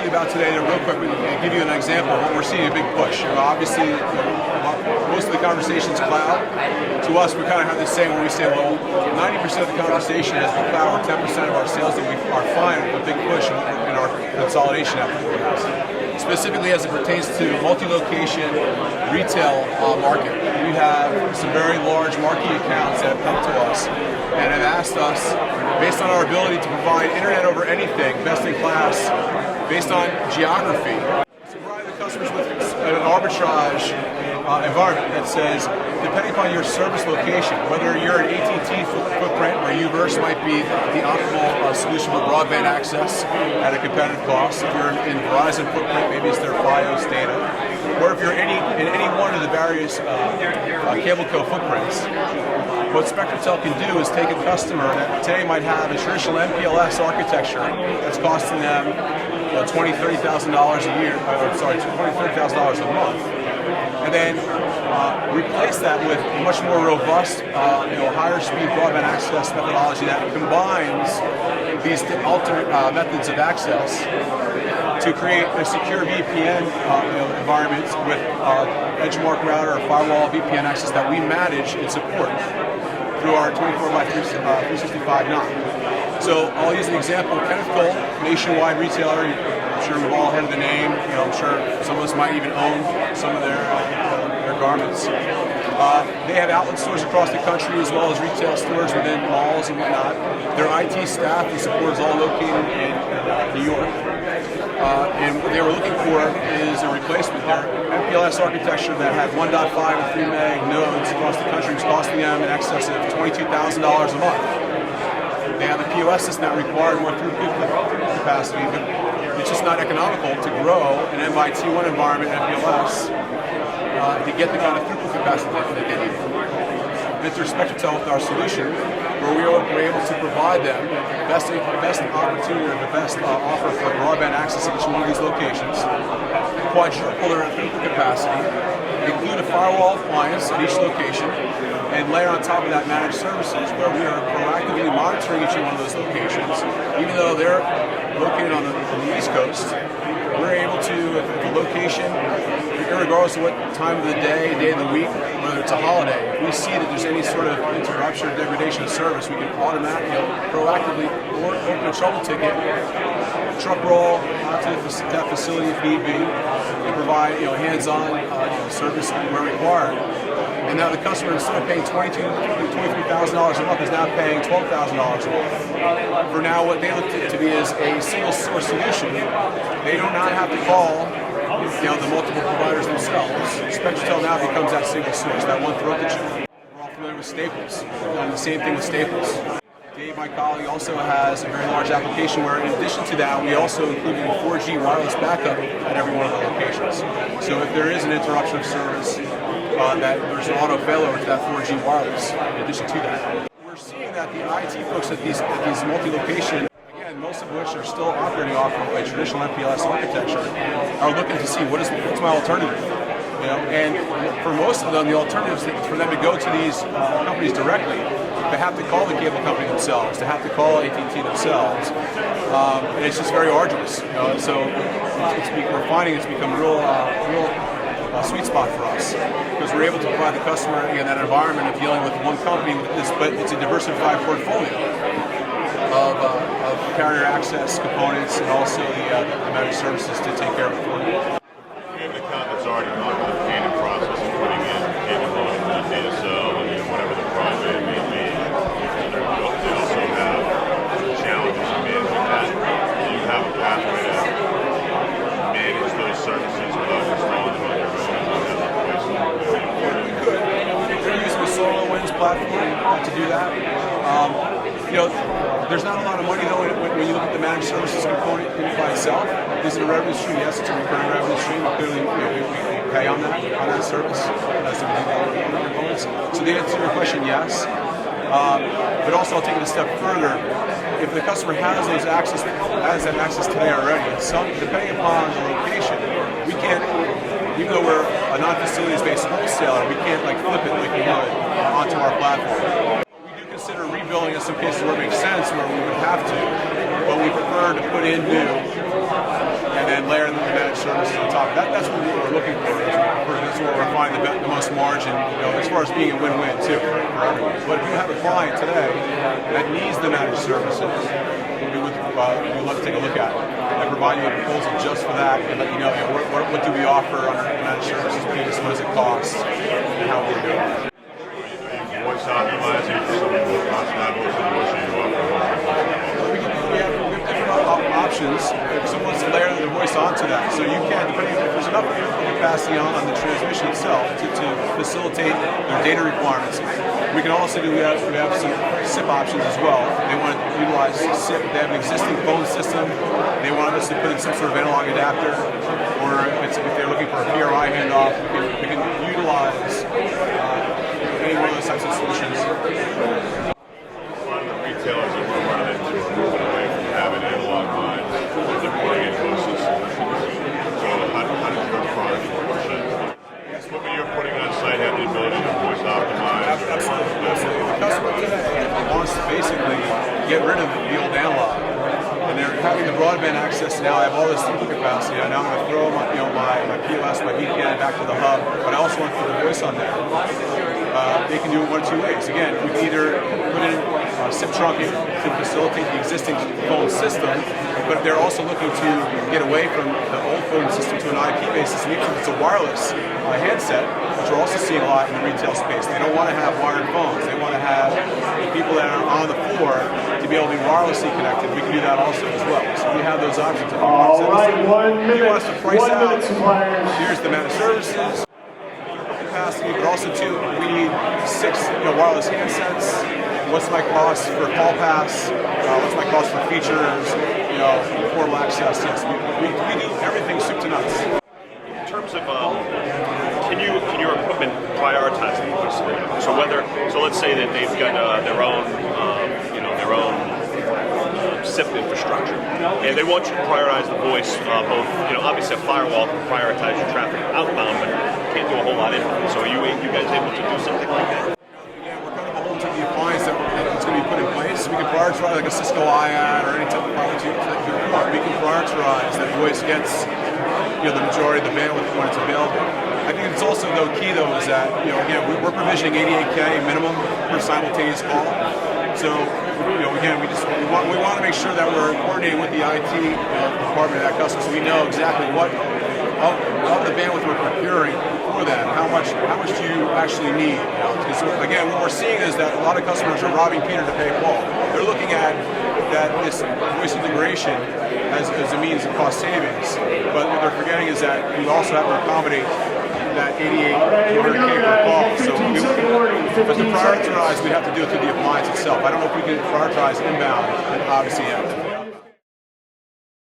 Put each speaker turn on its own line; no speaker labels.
you about today, real quick, and give you an example of what we're seeing a big push. Obviously, most of the conversation is cloud. To us, we kind of have this saying where we say, well, 90% of the conversation has been cloud, or 10% of our sales that we are finding a big push in our consolidation effort. Specifically as it pertains to multi-location retail market. We have some very large marquee accounts that have come to us and have asked us, based on our ability to provide internet over anything, best in class, based on geography, to provide the customers with an arbitrage environment that says, depending upon your service location, whether you're an AT&T footprint or UVerse might be the optimal solution for broadband access at a competitive cost. If you're in Verizon footprint, maybe it's their Fios data. Or if you're in any one of the various cable co footprints, what Spectrotel can do is take a customer that today might have a traditional MPLS architecture that's costing them $20,000, $30,000 a year, $20,000, $30,000 a month, and then replace that with a much more robust, higher speed broadband access methodology that combines these alternate methods of access to create a secure VPN environment with benchmark router or firewall VPN access that we manage and support through our 24/365 NOC. So I'll use an example. Kenneth Cole, nationwide retailer. I'm sure we've all heard of the name. I'm sure some of us might even own some of their garments. They have outlet stores across the country as well as retail stores within malls and whatnot. Their IT staff and support is all located in New York. And what they were looking for is a replacement. Their MPLS architecture that had 1.5 and 3 meg nodes across the country was costing them in excess of $22,000 a month. They have a POS system that required more throughput capacity, but it's just not economical to grow an MIT1 environment MPLS to get the kind of throughput capacity that they need. Enter Spectrotel with our solution, where we were able to provide them the best opportunity or the best offer for broadband access at each one of these locations, quadruple their throughput capacity, include a firewall appliance at each location, and layer on top of that managed services where we are proactively monitoring each one of those locations. Even though they're located on the East Coast, we're able to, if a location, regardless of what time of the day of the week, whether it's a holiday, if we see that there's any sort of interruption or degradation of service, we can automatically, proactively open a trouble ticket, truck roll out to that facility if need be, and provide hands-on service where required. And now the customer, instead of paying $23,000 a month, is now paying $12,000 a month. For now, what they look to be is a single source solution. They do not have to call the multiple providers themselves. Spectrotel now becomes that single source, that one throat to choke. We're all familiar with Staples. We've done the same thing with Staples. Dave, my colleague, also has a very large application where, in addition to that, we also include a 4G wireless backup at every one of the locations. So if there is an interruption of service, that there's an auto failover to that 4G wireless. In addition to that, we're seeing that the IT folks at these multi-location, again, most of which are still operating off of a traditional MPLS architecture, are looking to see what's my alternative. And for most of them, the alternative is for them to go to these companies directly. They have to call the cable company themselves. They have to call AT&T themselves, and it's just very arduous. So we're finding it's become a real sweet spot for us because we're able to provide the customer that environment of dealing with one company with this, but it's a diversified portfolio of carrier access components and also the managed services to take care of it for you.
We have an account that's already gone through the planning process of putting in cable modem and data cell and whatever the broadband may be. They also have challenges in managing that. Do you have a pathway to manage those services without installing them on your own?
They're using the SolarWinds platform to do that. There's not a lot of money though when you look at the managed services component by itself. Is it a revenue stream? Yes, it's a recurring revenue stream. Clearly, we pay on that service as the components. So the answer to your question, yes. But also, I'll take it a step further. If the customer has that access today already, depending upon the location, we can't. Even though we're a non-facilities-based wholesaler, we can't flip it like we would onto our platform. We do consider rebuilding in some cases where it makes sense, where we would have to, but we prefer to put in new and then then layer the managed services on top. That's what we're looking for. That's where we're finding the most margin, as far as being a win-win too for everyone. But if you have a client today that needs the managed services, we would love to take a look at it and provide you a proposal just for that and let you know, what do we offer under the managed services piece, what does it cost, and how we do it.
Voice optimizing for some of the cost levels and what you offer.
We have different options. If someone wants to layer the voice onto that, so you can, depending if there's enough capacity on the transmission itself to facilitate their data requirements. We can also we have some SIP options as well. They want to utilize SIP. They have an existing phone system. They want us to put in some sort of analog adapter, or if they're looking for a PRI handoff, we can utilize any one of those types of solutions.
A lot of the retailers that we're running into are moving away from having analog lines and they're putting in hosted solutions. So how does your product work? What you're putting on site have the ability to voice optimize?
Absolutely. The customer wants to basically get rid of the old analog. And they're having the broadband access now. I have all this throughput capacity. Now I'm going to throw my POS, my VPN back to the hub, but I also want to put the voice on there. They can do it one of two ways. Again, we can either put in SIP trunking to facilitate the existing phone system, but they're also looking to get away from the old phone system to an IP-based system, even if it's a wireless handset, which we're also seeing a lot in the retail space. They don't want to have wired phones. They want to have the people that are on the floor to be able to be wirelessly connected. We can do that also as well. So we have those options. If you want us to price out, here's the managed services. Capacity, but also too, we need 6 wireless handsets. What's my cost for call pass? What's my cost for features? Portable access. Yes, we do everything soup to nuts.
In terms of, can your equipment prioritize the voice? So let's say that they've got their own SIP infrastructure, and they want you to prioritize the voice. Both, obviously a firewall can prioritize your traffic outbound, but can't do a whole lot inbound. So are you guys able to do something like that?
Yeah, we're kind of beholden to the appliance that's going to be put in place. We can prioritize like a Cisco IAD or any type of product you want. We can prioritize that voice gets the majority of the bandwidth when it's available. I think it's also key is that again we're provisioning 88K minimum per simultaneous call. So again we want to make sure that we're coordinating with the IT department of that customer, so we know exactly what of the bandwidth we're procuring for that. How much do you actually need? Because again, what we're seeing is that a lot of customers are robbing Peter to pay Paul. They're looking at this voice integration as a means of cost savings, but what they're forgetting is that we also have to accommodate that 88 to 100K per call. So but to prioritize, we have to do it through the appliance itself. I don't know if we can prioritize inbound, obviously yet.